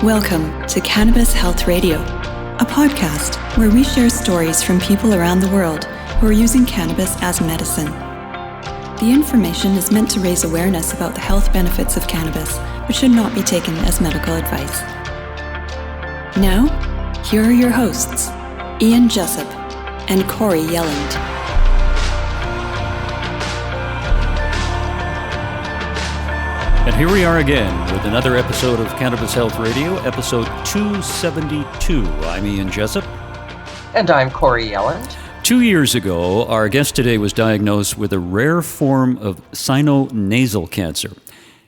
Welcome to Cannabis Health Radio, a podcast where we share stories from people around the world who are using cannabis as medicine. The information is meant to raise awareness about the health benefits of cannabis, but should not be taken as medical advice. Now, here are your hosts, Ian Jessup and Corey Yelland. And here we are again with another episode of Cannabis Health Radio, episode 272. I'm Ian Jessup. And I'm Corey Yelland. 2 years ago, our guest today was diagnosed with a rare form of sinonasal cancer.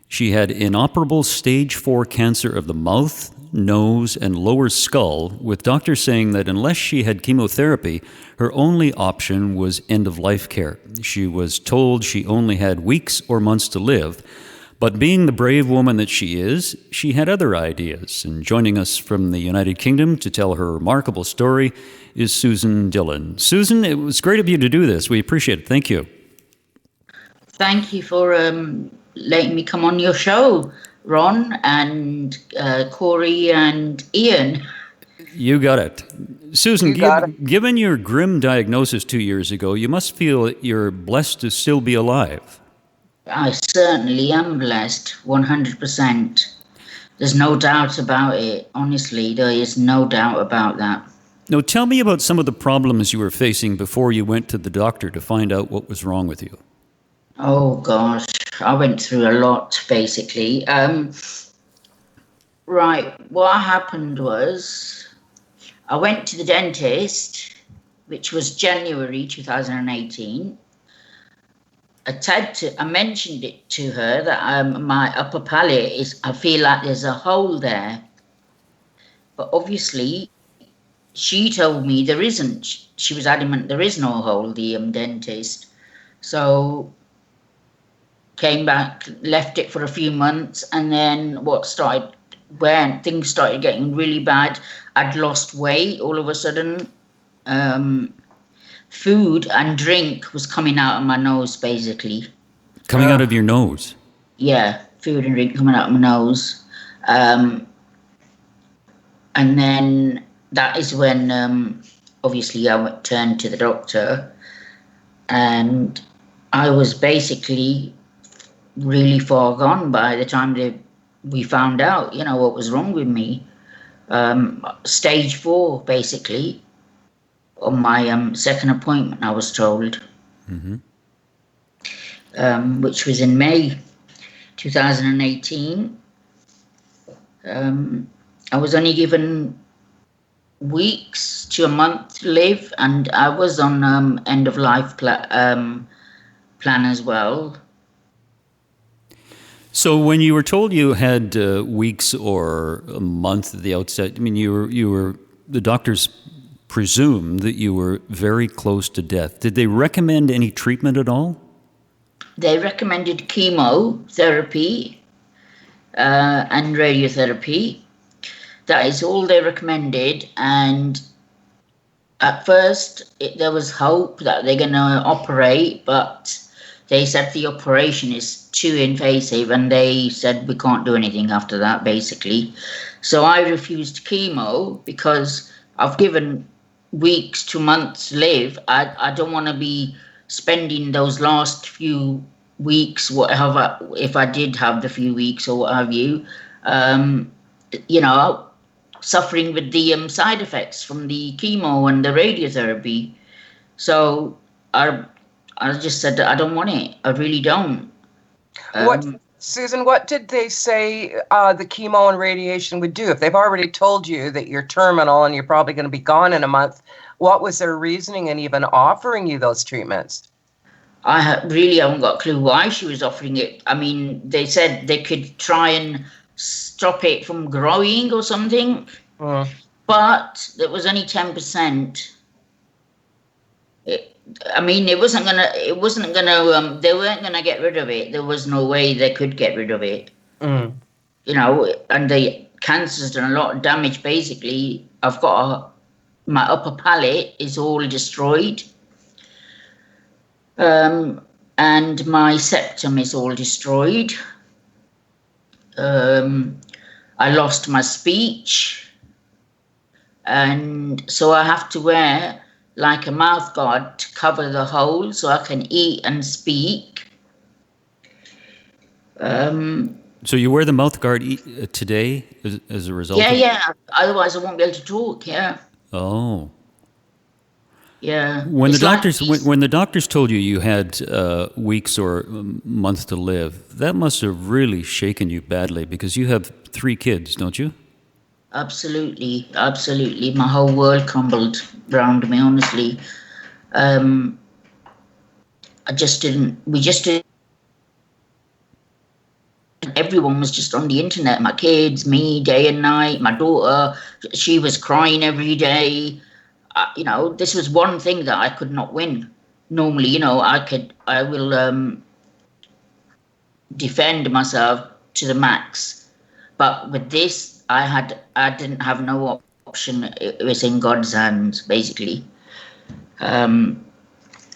She had inoperable stage 4 cancer of the mouth, nose, and lower skull, with doctors saying that unless she had chemotherapy, her only option was end-of-life care. She was told she only had weeks or months to live. But being the brave woman that she is, she had other ideas. And joining us from the United Kingdom to tell her remarkable story is Susan Dhillon. Susan, it was great of you to do this. We appreciate it. Thank you. Thank you for letting me come on your show, Ron and Corey and Ian. You got it. Susan, given your grim diagnosis 2 years ago, you must feel that you're blessed to still be alive. I certainly am blessed, 100%. There's no doubt about it. Honestly, there is no doubt about that. Now, tell me about some of the problems you were facing before you went to the doctor to find out what was wrong with you. Oh, gosh. I went through a lot, basically. Right. What happened was I went to the dentist, which was January 2018. I mentioned it to her that my upper palate I feel like there's a hole there. But obviously, she told me there isn't. She was adamant there is no hole, the dentist. So, came back, left it for a few months, and then when things started getting really bad, I'd lost weight all of a sudden. Food and drink was coming out of my nose, basically. Coming out of your nose? Yeah, food and drink coming out of my nose. And then that is when, obviously, I turned to the doctor. And I was basically really far gone by the time we found out, what was wrong with me. Stage 4, basically. On my second appointment, I was told, which was in May 2018. I was only given weeks to a month to live, and I was on end-of-life plan as well. So when you were told you had weeks or a month at the outset, I mean, the doctors presumed that you were very close to death. Did they recommend any treatment at all? They recommended chemotherapy and radiotherapy. That is all they recommended. And at first, there was hope that they're going to operate, but they said the operation is too invasive, and they said we can't do anything after that, basically. So I refused chemo because I've given weeks to months live. I don't want to be spending those last few weeks, whatever, if I did have the few weeks or what have you, suffering with the side effects from the chemo and the radiotherapy. So I just said that I don't want it. I really don't. Susan, what did they say the chemo and radiation would do? If they've already told you that you're terminal and you're probably going to be gone in a month, what was their reasoning in even offering you those treatments? I really haven't got a clue why she was offering it. I mean, they said they could try and stop it from growing or something, but it was only 10%. They weren't gonna get rid of it. There was no way they could get rid of it. And the cancer's done a lot of damage. Basically, I've got my upper palate is all destroyed, and my septum is all destroyed. I lost my speech. And so I have to wear like a mouth guard to cover the hole so I can eat and speak. So you wear the mouth guard today as a result? Yeah. Otherwise, I won't be able to talk. Yeah. Oh. Yeah. When It's the doctors told you had weeks or months to live, that must have really shaken you badly because you have 3 kids, don't you? Absolutely. My whole world crumbled around me, honestly. We just didn't. Everyone was just on the internet. My kids, me, day and night. My daughter, she was crying every day. This was one thing that I could not win. Normally, I will defend myself to the max. But with this, I didn't have no option. It was in God's hands, basically.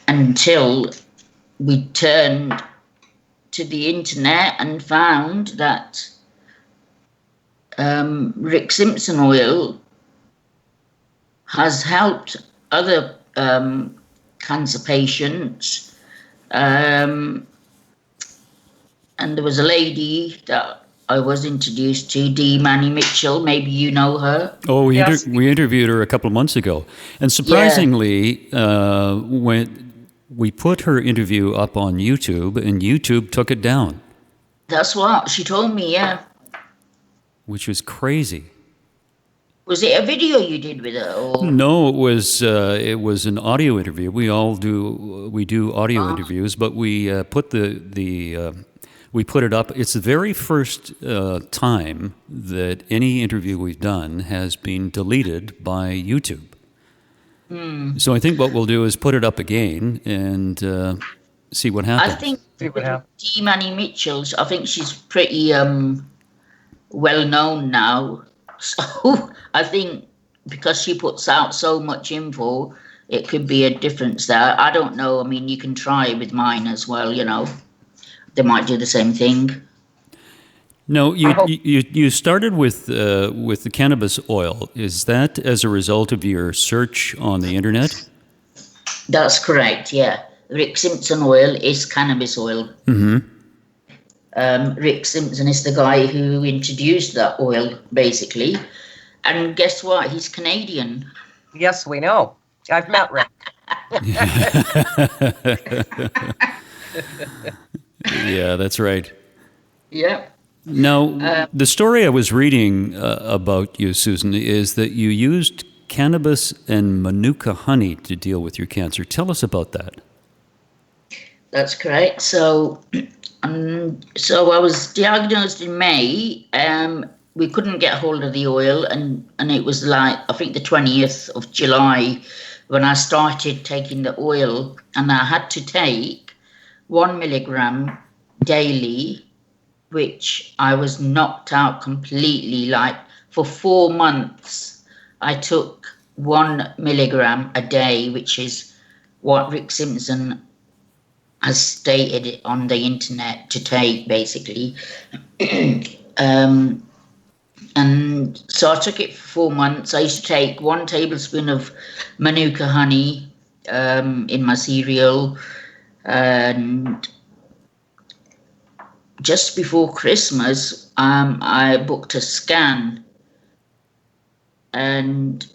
Until we turned to the internet and found that Rick Simpson oil has helped other cancer patients. And there was a lady that I was introduced to, Dee Manny Mitchell. Maybe you know her. Oh, Yes. we interviewed her a couple of months ago. And surprisingly, when we put her interview up on YouTube, and YouTube took it down. That's what she told me, yeah. Which was crazy. Was it a video you did with her? Or? No, it was an audio interview. We do audio interviews, but we put we put it up. It's the very first time that any interview we've done has been deleted by YouTube. So I think what we'll do is put it up again and see what happens. I think See what happens. Dee Manny Mitchell, I think she's pretty well known now. So I think because she puts out so much info, it could be a difference there. I don't know. I mean, you can try with mine as well, They might do the same thing. No, you started with the cannabis oil. Is that as a result of your search on the internet? That's correct, yeah. Rick Simpson oil is cannabis oil. Mm-hmm. Rick Simpson is the guy who introduced that oil, basically. And guess what? He's Canadian. Yes, we know. I've met Rick. Yeah, that's right. Yeah. Now, the story I was reading about you, Susan, is that you used cannabis and manuka honey to deal with your cancer. Tell us about that. That's correct. So I was diagnosed in May. We couldn't get hold of the oil, and it was like, I think the 20th of July when I started taking the oil, and I had to take 1 milligram daily, which I was knocked out completely. Like for 4 months, I took 1 milligram a day, which is what Rick Simpson has stated on the internet to take, basically. And so I took it for 4 months. I used to take 1 tablespoon of manuka honey in my cereal. And just before Christmas, I booked a scan. And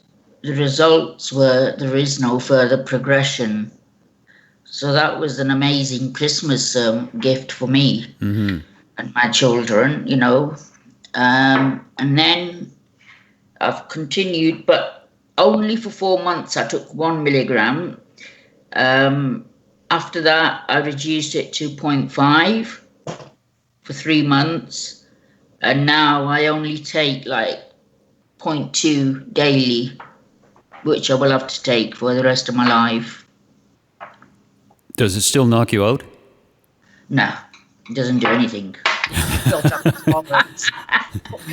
the results were there is no further progression. So that was an amazing Christmas gift for me and my children, And then I've continued, but only for 4 months I took 1 milligram. After that, I reduced it to 0.5 for 3 months. And now I only take like 0.2 daily, which I will have to take for the rest of my life. Does it still knock you out? No, it doesn't do anything.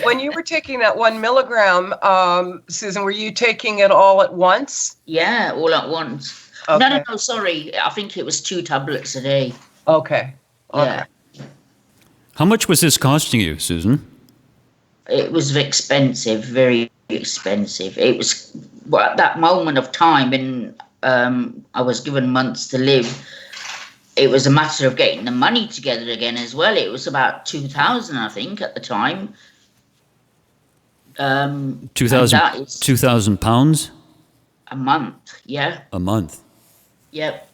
When you were taking that 1 milligram, Susan, were you taking it all at once? Yeah, all at once. Okay. No, sorry. I think it was 2 tablets a day. Okay. Yeah. How much was this costing you, Susan? It was expensive, very expensive. It was at that moment of time when I was given months to live. It was a matter of getting the money together again as well. It was about 2,000, I think, at the time. 2,000 pounds? A month, yeah. A month. Yep.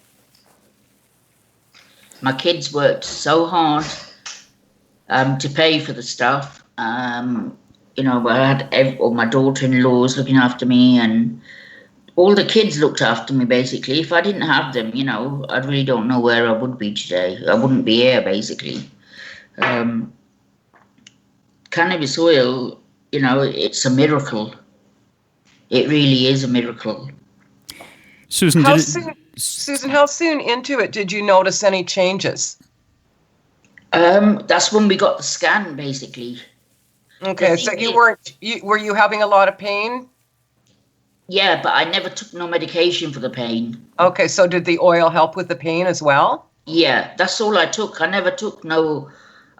My kids worked so hard to pay for the stuff. You know, I had all my daughter-in-laws looking after me, and all the kids looked after me, basically. If I didn't have them, you know, I really don't know where I would be today. I wouldn't be here, basically. Cannabis oil, you know, it's a miracle. It really is a miracle. Susan, how soon into it did you notice any changes? That's when we got the scan, basically. Okay, so were you having a lot of pain? Yeah, but I never took no medication for the pain. Okay, so did the oil help with the pain as well? Yeah, that's all I took. I never took no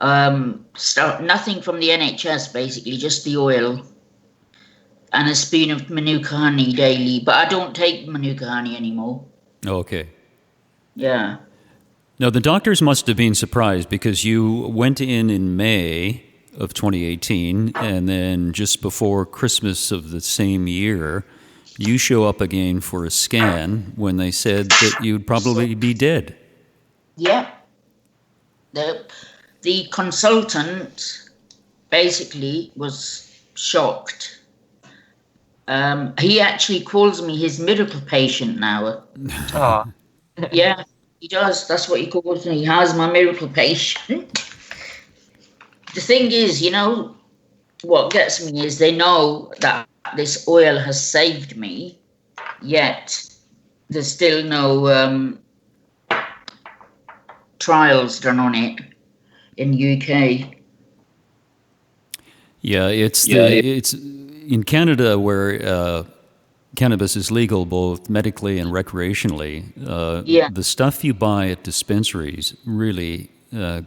nothing from the NHS, basically, just the oil and a spoon of Manuka honey daily. But I don't take Manuka honey anymore. Okay. Yeah. Now, the doctors must have been surprised because you went in May of 2018, and then just before Christmas of the same year, you show up again for a scan when they said that you'd probably be dead. Yeah. The consultant basically was shocked. He actually calls me his miracle patient now. Oh. Yeah, he does. That's what he calls me. He has my miracle patient. The thing is, you know, what gets me is they know that this oil has saved me, yet there's still no trials done on it in UK. Yeah, it's in Canada where cannabis is legal both medically and recreationally. The stuff you buy at dispensaries really,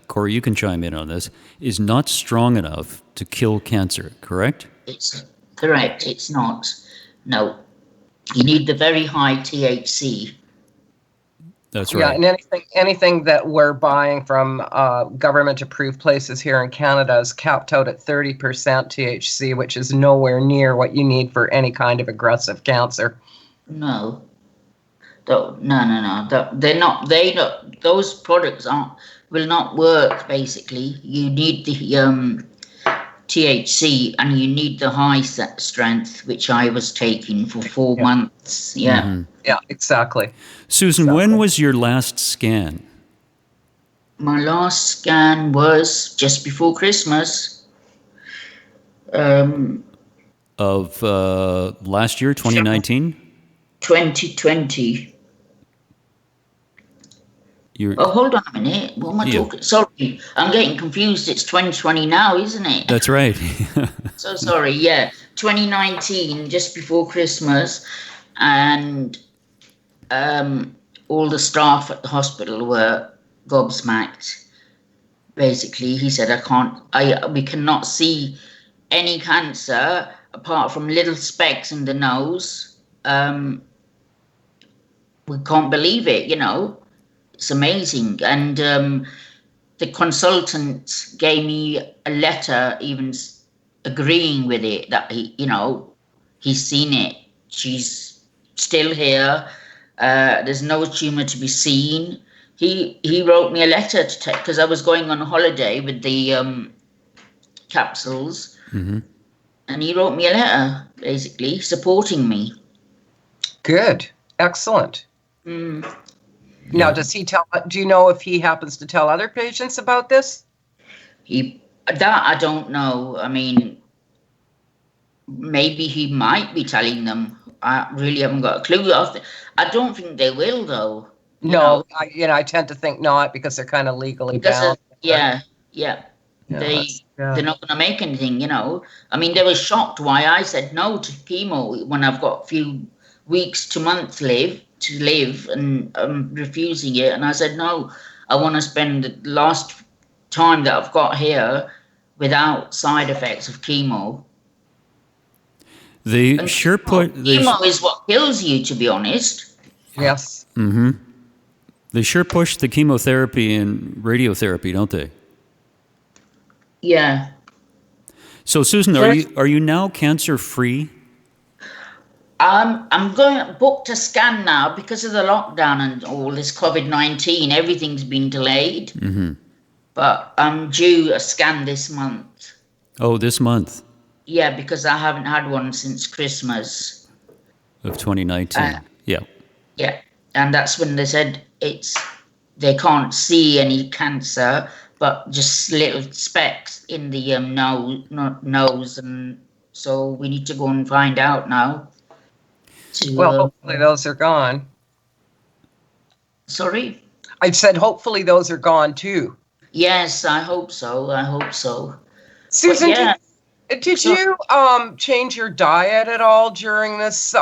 Corey, you can chime in on this, is not strong enough to kill cancer, correct? It's correct. It's not. No. You need the very high THC. That's right. Yeah, and anything that we're buying from government-approved places here in Canada is capped out at 30% THC, which is nowhere near what you need for any kind of aggressive cancer. No. No. They're not. Those products will not work. Basically, you need the THC, and you need the high strength, which I was taking for 4 months. Yeah. Mm-hmm. Yeah, exactly. Susan, when was your last scan? My last scan was just before Christmas. Of last year, 2019? 2020. Oh, hold on a minute. What am I talking? Sorry, I'm getting confused. It's 2020 now, isn't it? That's right. So sorry. Yeah, 2019, just before Christmas, and all the staff at the hospital were gobsmacked. Basically, he said, we cannot see any cancer apart from little specks in the nose. We can't believe it, you know. It's amazing. And the consultant gave me a letter even agreeing with it, that he's seen it. She's still here. There's no tumour to be seen. He wrote me a letter to take, because I was going on holiday with the capsules. Mm-hmm. And he wrote me a letter, basically, supporting me. Good. Excellent. Mm. Now, do you know if he happens to tell other patients about this? That I don't know. I mean, maybe he might be telling them. I really haven't got a clue. I don't think they will, though. No, I tend to think not, because they're kind of legally bound. Yeah. They're not going to make anything, you know. I mean, they were shocked why I said no to chemo when I've got a few weeks to months to live, and I'm refusing it. And I said, no, I want to spend the last time that I've got here without side effects of chemo. They And sure put chemo is what kills you, to be honest. Yes. they sure push the chemotherapy and radiotherapy, don't they? Yeah. So, Susan, are you now cancer free? I'm going booked a scan now because of the lockdown and all this COVID-19. Everything's been delayed. But I'm due a scan this month. Oh, this month Yeah, because I haven't had one since Christmas. of 2019. Yeah. Yeah, and that's when they said they can't see any cancer, but just little specks in the nose, and so we need to go and find out now. Well, hopefully those are gone. Sorry? I said hopefully those are gone too. Yes, I hope so. Susan, yeah. did you change your diet at all during this?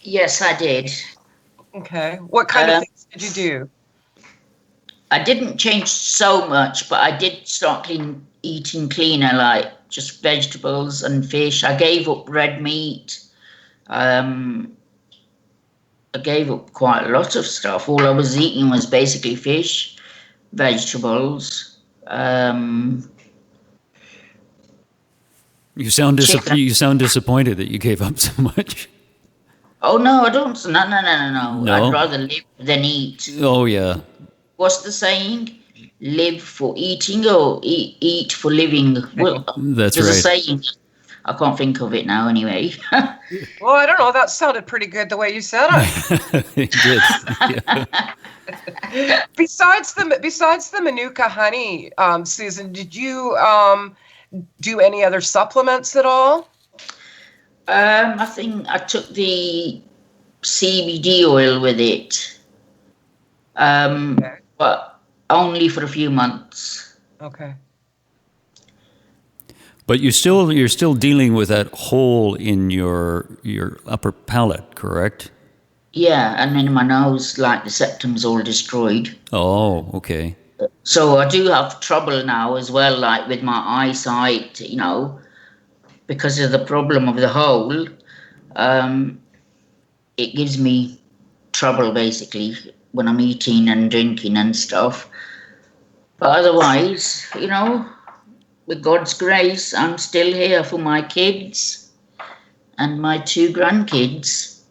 Yes, I did. Okay. What kind of things did you do? I didn't change so much, but I did start eating cleaner, like just vegetables and fish. I gave up red meat. I gave up quite a lot of stuff. All I was eating was basically fish, vegetables. You sound disappointed that you gave up so much. Oh no, I don't. No. No? I'd rather live than eat. Oh yeah. What's the saying? Live for eating or eat for living? Well, That's there's right. a saying. I can't think of it now. Anyway. Well, I don't know. That sounded pretty good the way you said it. It did. Yeah. Besides the Manuka honey, Susan, did you do any other supplements at all? I think I took the CBD oil with it, but only for a few months. Okay. But you're still dealing with that hole in your upper palate, correct? Yeah, and in my nose, like the septum's all destroyed. Oh, okay. So I do have trouble now as well, like with my eyesight, because of the problem of the hole. It gives me trouble basically when I'm eating and drinking and stuff. But otherwise, with God's grace, I'm still here for my kids and my 2 grandkids.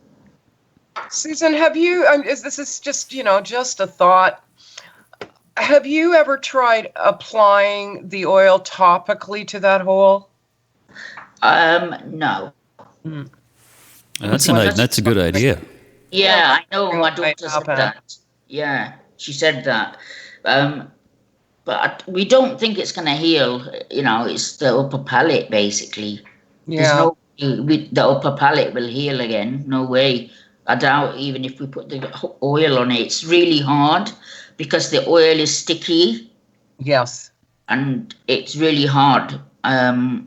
Susan, have you? This is just just a thought. Have you ever tried applying the oil topically to that hole? No. That's a good idea. Yeah, I know. My daughter said that. Yeah, she said that. But we don't think it's going to heal. It's the upper palate, basically. Yeah. The upper palate will heal again. No way. I doubt even if we put the oil on it. It's really hard because the oil is sticky. Yes. And it's really hard.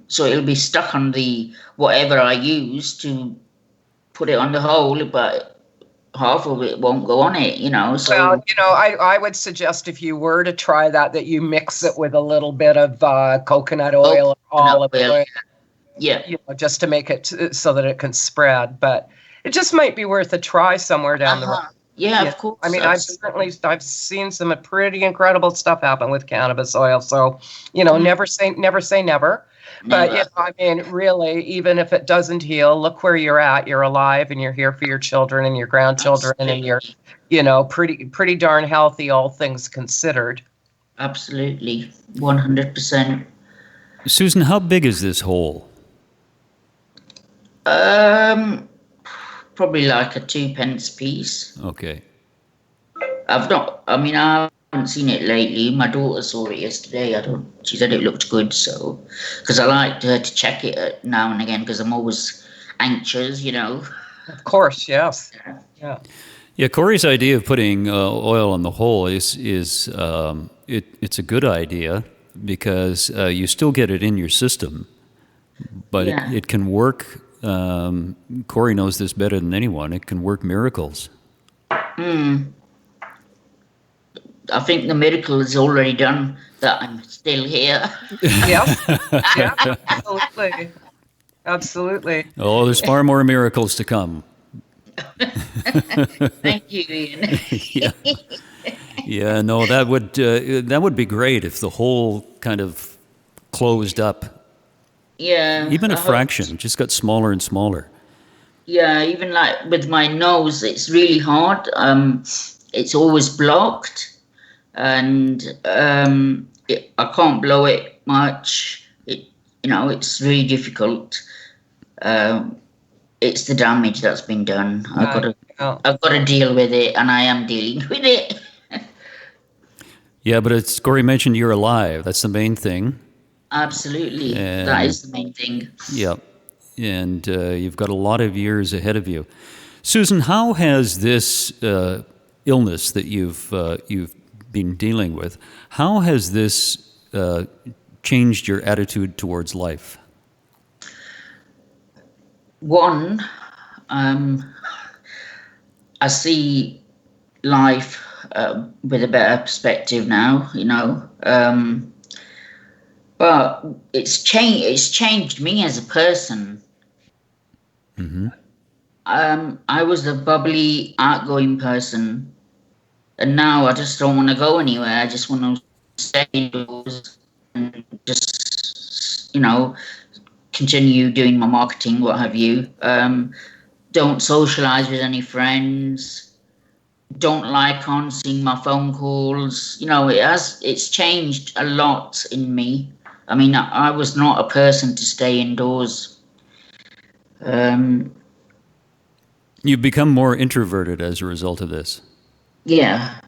So it'll be stuck on the whatever I use to put it on the hole, but half of it won't go on it, So well, I would suggest if you were to try that you mix it with a little bit of coconut oil or olive oil. Yeah. Just to make it so that it can spread. But it just might be worth a try somewhere down the road. Yeah, of course. I mean, I've seen some pretty incredible stuff happen with cannabis oil. So, never say never. But I mean, really, even if it doesn't heal, look where you're at. You're alive, and you're here for your children and your grandchildren, Absolutely. and you're, pretty darn healthy, all things considered. Absolutely, 100%. Susan, how big is this hole? Probably like a 2p piece. Okay. I haven't seen it lately. My daughter saw it yesterday. She said it looked good, so, because I like her to check it now and again, because I'm always anxious, Of course, yes. Yeah. Yeah, Corey's idea of putting oil on the hole is it's a good idea because you still get it in your system, but it can work. Corey knows this better than anyone. It can work miracles. I think the miracle is already done that I'm still here. Yes. Yeah, absolutely. Absolutely. Oh, there's far more miracles to come. Thank you, Ian. Yeah. Yeah, no, that would be great if the whole kind of closed up. Yeah. Even a I hope- fraction, just got smaller and smaller. Yeah, even like with my nose, it's really hard. It's always blocked, and I can't blow it much. It's really difficult. It's the damage that's been done. I've got to deal with it, and I am dealing with it. Yeah, but as Corey mentioned, you're alive. That's the main thing. Absolutely, And, that is the main thing. Yeah, and you've got a lot of years ahead of you. Susan, how has this illness that you've been dealing with, how has this changed your attitude towards life? One, I see life with a better perspective now, but it's changed me as a person. Mm-hmm. I was the bubbly, outgoing person, and now I just don't want to go anywhere. I just want to stay indoors and just, continue doing my marketing, what have you. Don't socialize with any friends. Don't like answering my phone calls. It's changed a lot in me. I mean, I was not a person to stay indoors. You've become more introverted as a result of this. Yeah.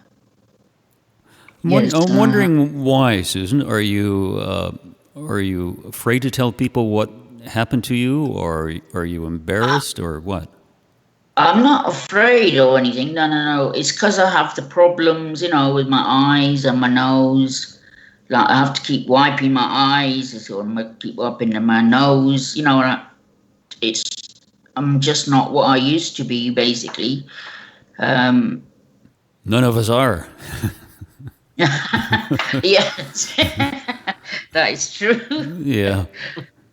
I'm wondering why, Susan. Are you afraid to tell people what happened to you, or are you embarrassed, or what? I'm not afraid or anything. No. It's because I have the problems, with my eyes and my nose. Like I have to keep wiping my eyes, or I keep wiping my nose. I'm just not what I used to be, basically. None of us are. Yes, that is true. Yeah.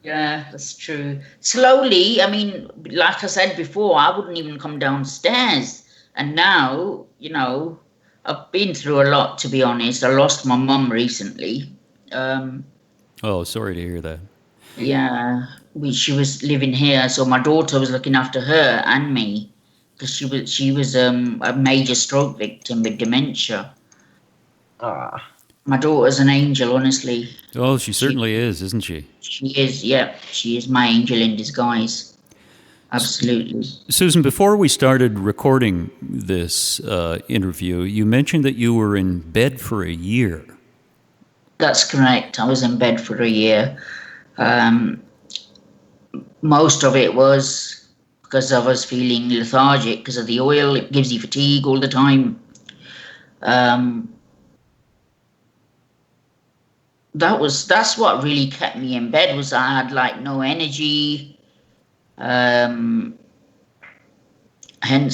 Yeah, that's true. Slowly, I mean, like I said before, I wouldn't even come downstairs. And now, I've been through a lot, to be honest. I lost my mum recently. Oh, sorry to hear that. Yeah, she was living here, so my daughter was looking after her and me, because she was a major stroke victim with dementia. My daughter's an angel, honestly. Oh, she certainly is, isn't she? She is, yeah. She is my angel in disguise. Absolutely. Susan, before we started recording this interview, you mentioned that you were in bed for a year. That's correct. I was in bed for a year. Most of it was because I was feeling lethargic because of the oil. It gives you fatigue all the time. That's what really kept me in bed, was I had no energy. Hence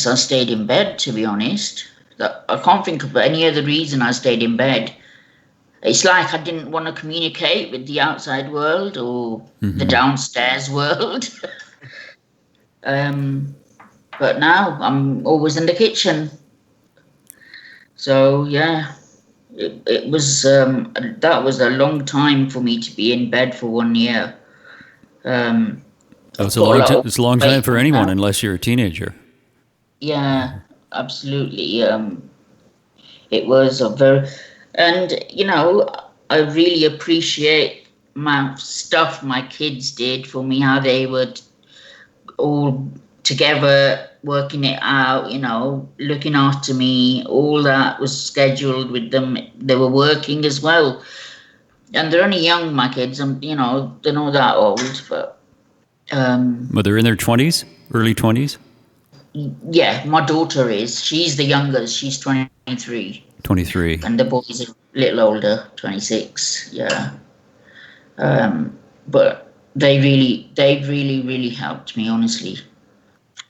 I stayed in bed, to be honest. I can't think of any other reason I stayed in bed. It's like I didn't want to communicate with the outside world or the downstairs world. But now I'm always in the kitchen. So yeah. It was that was a long time for me to be in bed for 1 year. It's a long time for anyone, unless you're a teenager. Yeah, absolutely. It was a very, and I really appreciate my stuff my kids did for me, how they were all together working it out, looking after me. All that was scheduled with them. They were working as well, and they're only young, my kids. They're not that old, but they're in their 20s, early 20s. Yeah, my daughter is. She's the youngest. She's 23. 23. And the boys are a little older, 26. Yeah. But they really helped me, honestly.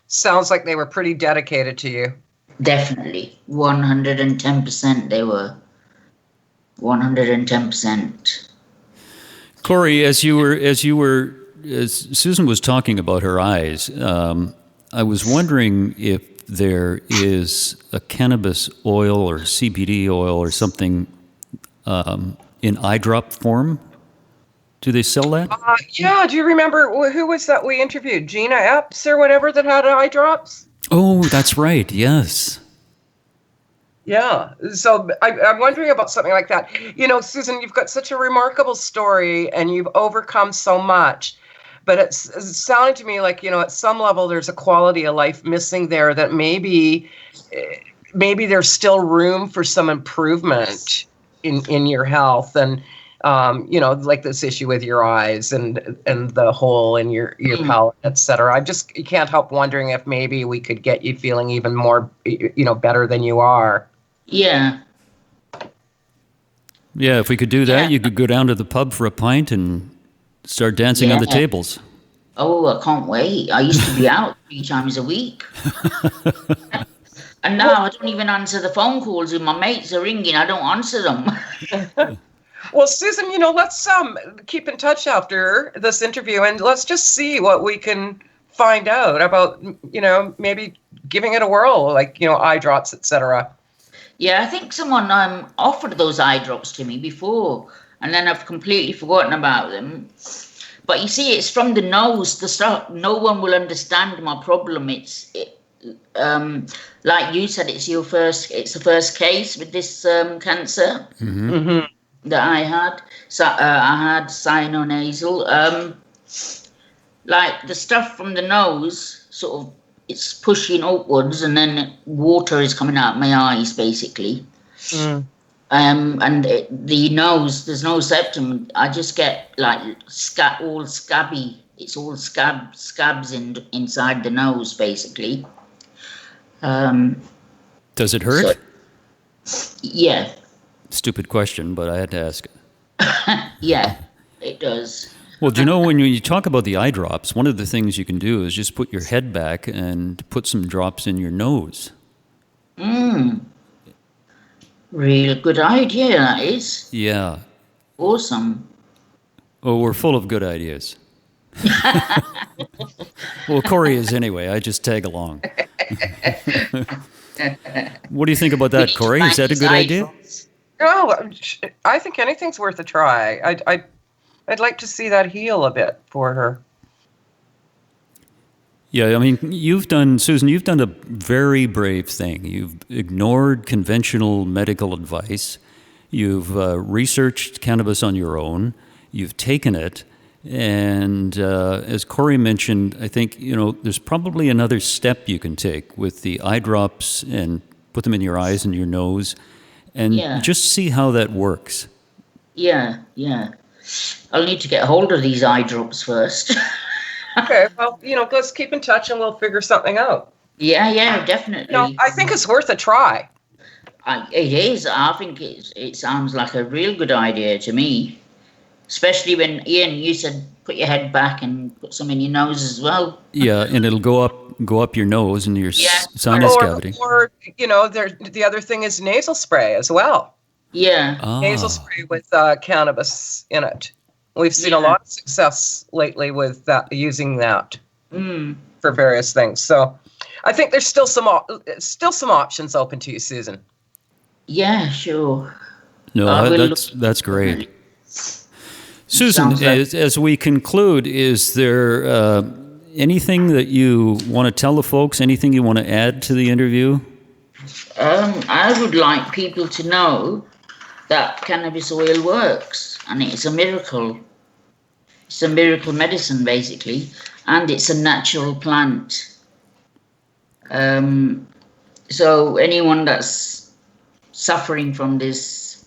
Sounds like they were pretty dedicated to you. Definitely. 110% they were. 110%. Corey, as Susan was talking about her eyes, I was wondering if there is a cannabis oil or CBD oil or something in eye drop form. Do they sell that? Yeah, do you remember who was that we interviewed? Gina Epps or whatever that had eye drops? Oh, that's right. Yes. Yeah, so I'm wondering about something like that. You know, Susan, you've got such a remarkable story and you've overcome so much. But it's sounding to me like, you know, at some level there's a quality of life missing there that maybe there's still room for some improvement in your health. And you know, like this issue with your eyes and the hole in your palate, et cetera. You can't help wondering if maybe we could get you feeling even more, you know, better than you are. Yeah. Yeah, if we could do that, you could go down to the pub for a pint and start dancing on the tables. Oh, I can't wait. I used to be out 3 times a week. And now I don't even answer the phone calls. If my mates are ringing, I don't answer them. Well, Susan, you know, let's keep in touch after this interview and let's just see what we can find out about, you know, maybe giving it a whirl, like, you know, eye drops, et cetera. Yeah, I think someone offered those eye drops to me before, and then I've completely forgotten about them. But you see, it's from the nose. The stuff. No one will understand my problem. Like you said, it's the first case with this cancer that I had. So I had sinonasal. Like the stuff from the nose, sort of. It's pushing upwards, and then water is coming out of my eyes, basically. And the nose, there's no septum. I just get like all scabby. It's all scabs inside the nose, basically. Does it hurt? Yeah. Stupid question, but I had to ask it. Yeah, it does. Well, do you know, when you talk about the eye drops, one of the things you can do is just put your head back and put some drops in your nose. Real good idea, that is. Yeah. Awesome. Oh, we're full of good ideas. Well, Corey is anyway. I just tag along. What do you think about that, Corey? Is that a good idea? Oh, I think anything's worth a try. I'd like to see that heal a bit for her. Yeah, I mean, Susan, you've done a very brave thing. You've ignored conventional medical advice. You've researched cannabis on your own. You've taken it. And as Corey mentioned, I think, you know, there's probably another step you can take with the eye drops and put them in your eyes and your nose and just see how that works. Yeah. I'll need to get hold of these eye drops first. Okay, well, you know, let's keep in touch and we'll figure something out. Yeah, definitely. You know, I think it's worth a try. It is. I think it sounds like a real good idea to me. Especially when, Ian, you said put your head back and put some in your nose as well. Yeah, and it'll go up your nose and your sinus cavity. Or, you know, the other thing is nasal spray as well. Yeah. Nasal spray with cannabis in it. We've seen a lot of success lately with that, using that for various things. So I think there's still some options open to you, Susan. Yeah, sure. No, that's great. Susan, as we conclude, is there anything that you want to tell the folks, anything you want to add to the interview? I would like people to know that cannabis oil works, and it's a miracle. It's a miracle medicine, basically, and it's a natural plant. So anyone that's suffering from this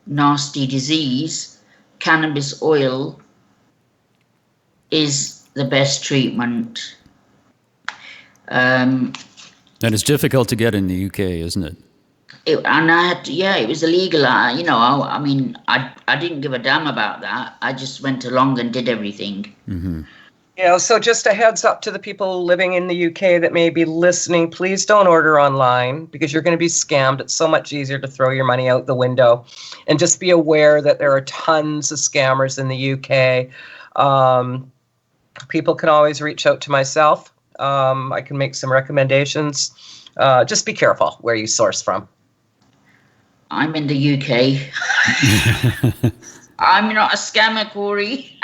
nasty disease, cannabis oil is the best treatment. And it's difficult to get in the UK, isn't it? It was illegal. I mean, I didn't give a damn about that. I just went along and did everything. So just a heads up to the people living in the UK that may be listening, please don't order online because you're going to be scammed. It's so much easier to throw your money out the window. And just be aware that there are tons of scammers in the UK. People can always reach out to myself. I can make some recommendations. Just be careful where you source from. I'm in the UK. I'm not a scammer, Corey.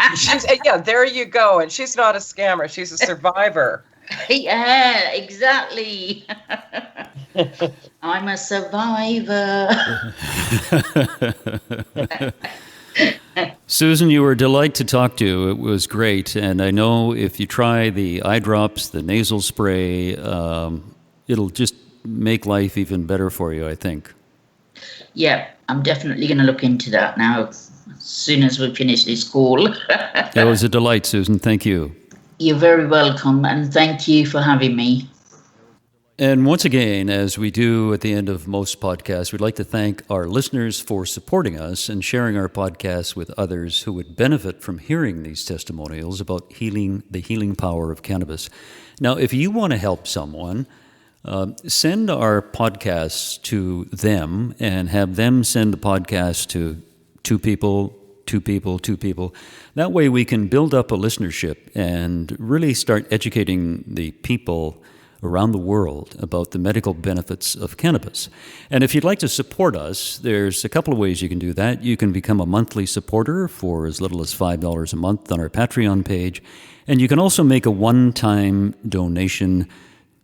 There you go. And she's not a scammer. She's a survivor. Yeah, exactly. I'm a survivor. Susan, you were a delight to talk to. It was great. And I know if you try the eye drops, the nasal spray, it'll just make life even better for you, I think. Yeah, I'm definitely going to look into that now, as soon as we finish this call. That was a delight, Susan. Thank you. You're very welcome, and thank you for having me. And once again, as we do at the end of most podcasts, we'd like to thank our listeners for supporting us and sharing our podcasts with others who would benefit from hearing these testimonials about the healing power of cannabis. Now, if you want to help someone, send our podcasts to them and have them send the podcast to two people. That way we can build up a listenership and really start educating the people around the world about the medical benefits of cannabis. And if you'd like to support us, there's a couple of ways you can do that. You can become a monthly supporter for as little as $5 a month on our Patreon page. And you can also make a one-time donation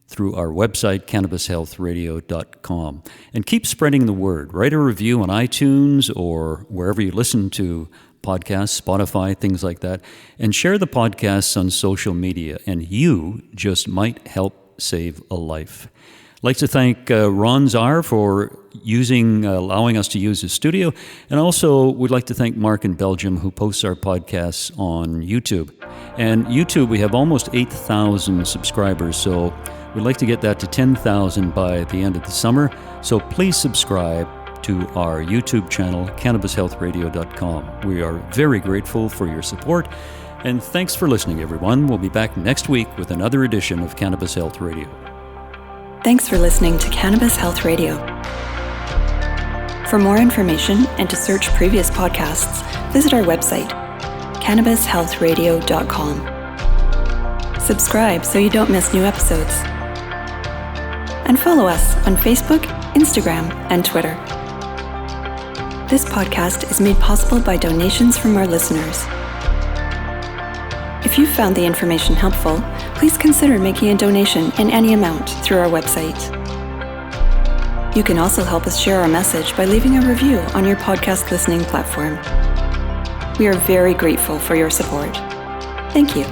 through our website, cannabishealthradio.com. And keep spreading the word. Write a review on iTunes or wherever you listen to podcasts, Spotify, things like that. And share the podcasts on social media. And you just might help save a life. I'd like to thank Ron Czar for allowing us to use his studio. And also, we'd like to thank Mark in Belgium, who posts our podcasts on YouTube. And YouTube, we have almost 8,000 subscribers, so we'd like to get that to 10,000 by the end of the summer. So please subscribe to our YouTube channel, cannabishealthradio.com. We are very grateful for your support. And thanks for listening, everyone. We'll be back next week with another edition of Cannabis Health Radio. Thanks for listening to Cannabis Health Radio. For more information and to search previous podcasts, visit our website, cannabishealthradio.com. Subscribe so you don't miss new episodes. And follow us on Facebook, Instagram, and Twitter. This podcast is made possible by donations from our listeners. If you found the information helpful, please consider making a donation in any amount through our website. You can also help us share our message by leaving a review on your podcast listening platform. We are very grateful for your support. Thank you.